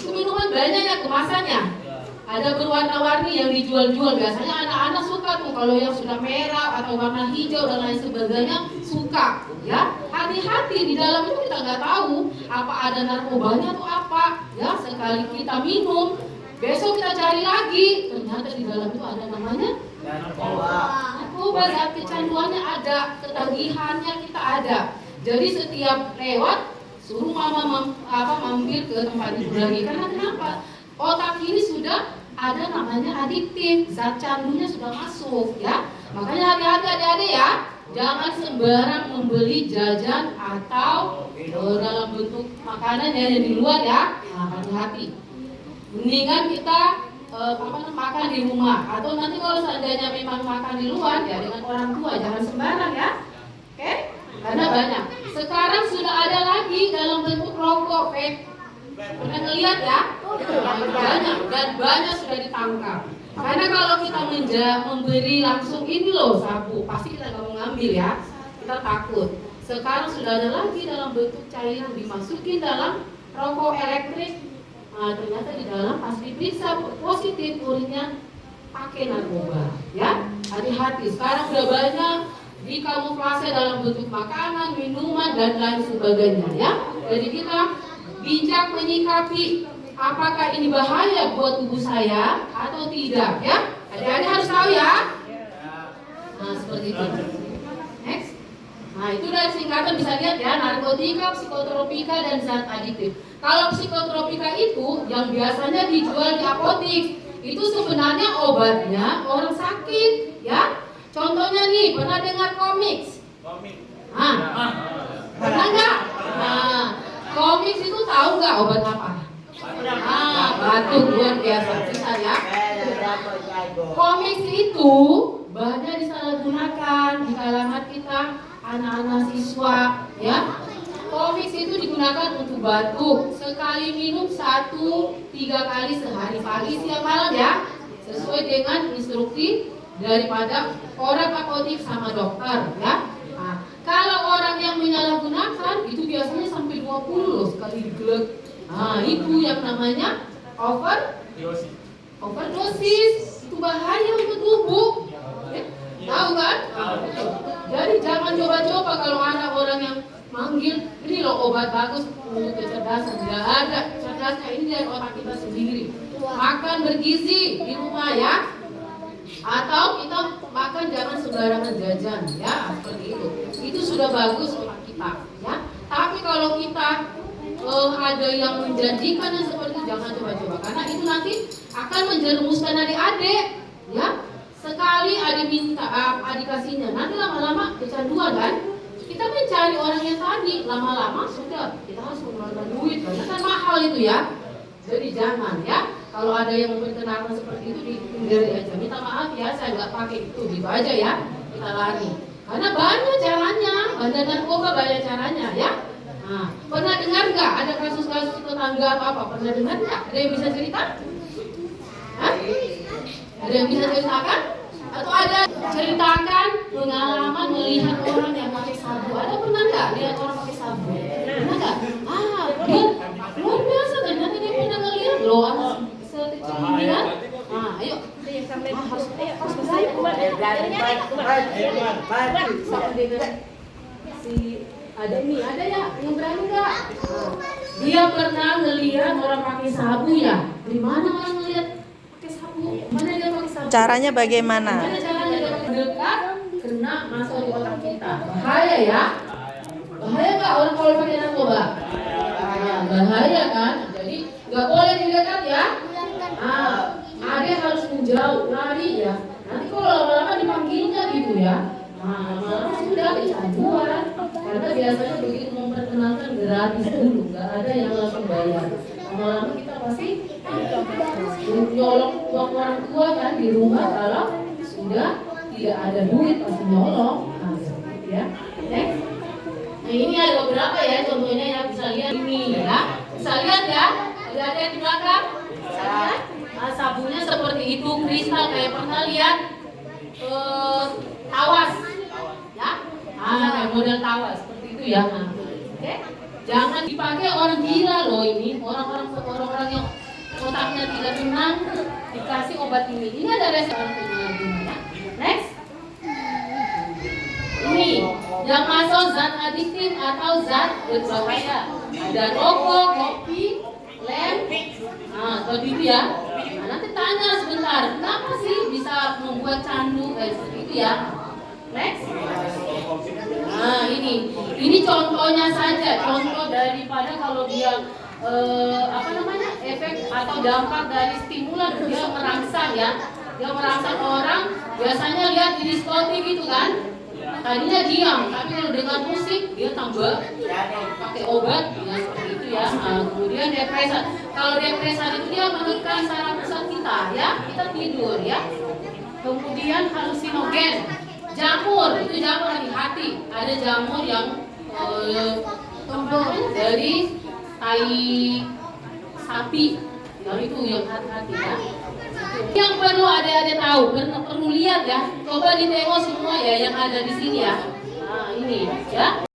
Itu minuman banyak ya kemasannya. Ada berwarna-warni yang dijual-jual. Biasanya anak-anak suka tuh kalau yang sudah merah atau warna hijau dan lain sebagainya suka. Ya, hati-hati di dalam itu kita nggak tahu apa ada narkobanya atau apa. Ya, sekali kita minum, besok kita cari lagi, ternyata di dalam itu ada namanya narkoba. Zat kecanduannya ada, ketagihannya kita ada. Jadi setiap lewat suruh mama mampir ke tempat itu lagi. Karena kenapa? Otak ini sudah ada namanya adiktif, zat candunya sudah masuk ya. Makanya hati-hati adik-adik ya, jangan sembarang membeli jajan atau dalam bentuk makanan yang di luar ya. Nah, hati-hati. Mendingan kita makan di rumah, atau nanti kalau seandainya memang makan di luar ya dengan orang tua, jangan sembarang ya. Oke? Karena banyak. Sekarang sudah ada lagi dalam bentuk rokok, pernah ngeliat ya? Banyak dan banyak sudah ditangkap. Karena kalau kita memberi langsung ini loh sabu, pasti kita nggak mau ngambil ya. Kita takut. Sekarang sudah ada lagi dalam bentuk cairan dimasukin dalam rokok elektrik. Nah, ternyata di dalam pas diperiksa positif urinnya pakai narkoba. Ya, hati-hati. Sekarang sudah banyak dikamuflase dalam bentuk makanan, minuman dan lain sebagainya. Ya, jadi kita bijak menyikapi apakah ini bahaya buat tubuh saya atau tidak ya. Adik-adik harus tahu ya. Nah seperti itu. Next. Nah itu dari singkatan bisa lihat ya, narkotika, psikotropika dan zat adiktif. Kalau psikotropika itu yang biasanya dijual di apotek, itu sebenarnya obatnya orang sakit ya. Contohnya nih, pernah dengar komiks? Nah, pernah nggak? Nah, komiks itu tahu nggak obat apa? Batuk luar biasa bisa ya. Komiks itu banyak disalahgunakan di kalangan kita anak-anak siswa ya. Komiks itu digunakan untuk batuk. Sekali minum 1-3 kali sehari, pagi siang malam ya. Sesuai dengan instruksi daripada orang apotek sama dokter ya. Nah, kalau orang yang menyalahgunakan itu biasanya sampai 20 loh sekali digelek. Nah, itu yang namanya overdosis. Itu bahaya untuk tubuh. Tahu kan? Jadi jangan coba-coba kalau ada orang yang manggil, ini loh obat bagus untuk kecerdasan. Tidak ada cerdasnya, ini dari otak kita sendiri. Makan bergizi di rumah ya. Atau kita makan jangan sembarangan jajan ya, seperti itu. Itu sudah bagus otak kita ya. Tapi kalau kita ada yang menjanjikan yang seperti itu, jangan coba-coba karena itu nanti akan menjerumuskan adik-adik ya. Sekali adik minta adik kasihnya, nanti lama-lama kecanduan kan. Kita mencari orang yang tadi, lama-lama sudah kita harus mengeluarkan duit karena kan mahal itu ya. Jadi jangan ya. Kalau ada yang memperkenalkan seperti itu, dihindari aja. Minta maaf ya, saya nggak pakai itu, gitu aja ya. Kita lari. Karena banyak caranya, bandar narkoba banyak caranya ya. Nah, pernah dengar nggak ada kasus-kasus tetangga atau apa? Pernah dengar nggak? Ada yang bisa cerita? Hah? Ada yang bisa ceritakan? Atau ada ceritakan pengalaman melihat orang yang pakai sabu? Ada pernah nggak lihat orang pakai sabu? Pernah nggak? Dia luar biasa ternyata dia pernah ngelihat loh anak sekecil ini kan? Nah, ayo. Harus saya kuat. Ada nih, ada ya yang berani nggak? Dia pernah ngelihat orang pakai sabu ya? Di mana orang ngelihat pakai sabu? Mana dia pakai sabu? Caranya bagaimana? Gimana caranya dia mendekat kena masuk di otak kita? Bahaya ya? Bahaya nggak orang kalau pakai narkoba? Bahaya kan? Jadi nggak boleh didekat ya? Ada harus menjauh, lari ya. Nanti kalau lama-lama dipanggilnya gitu ya. Nah, lama-lama sudah kecanduan. Karena biasanya begitu memperkenalkan gratis dulu, nggak ada yang langsung bayar. Lama-lama kita pasti nyolong uang orang tua kan di rumah kalau sudah tidak ada duit pasti nyolong. Nah, seperti ya. Next. Nah, ini ada beberapa ya contohnya ya, bisa lihat ini ya. Bisa lihat ya. Ada yang di belakang? Bisa lihat? Nah, sabunnya seperti itu, kristal kayak pernah lihat tawas ya. Kayak model tawas seperti itu ya. Nah, oke. Jangan dipakai orang gila loh ini, orang-orang yang otaknya tidak tenang dikasih obat ini. Ini ada resep ya. Next. Ini yang masuk zat adiktif atau zat berbahaya. Ada rokok, kopi, lem. Nah, seperti itu ya. Nah, nanti tanya sebentar, kenapa sih bisa membuat candu kayak seperti itu ya? Next. Nah, ini contohnya saja, contoh daripada kalau dia efek atau dampak dari stimulan, dia merangsang ya. Dia merangsang orang, biasanya lihat di diskotik gitu kan. Tadinya diam, tapi kalau dengan musik dia tambah pakai obat ya seperti itu ya. Nah, kemudian depresan. Kalau depresan itu dia menekan saraf pusat kita ya, kita tidur ya. Kemudian halusinogen, jamur, itu jamur hati-hati. Ada jamur yang dari tai sapi, yang itu yang hati-hati ya. Yang perlu adik-adik tahu, perlu lihat ya. Coba ditengok semua ya yang ada di sini ya. Nah ini ya.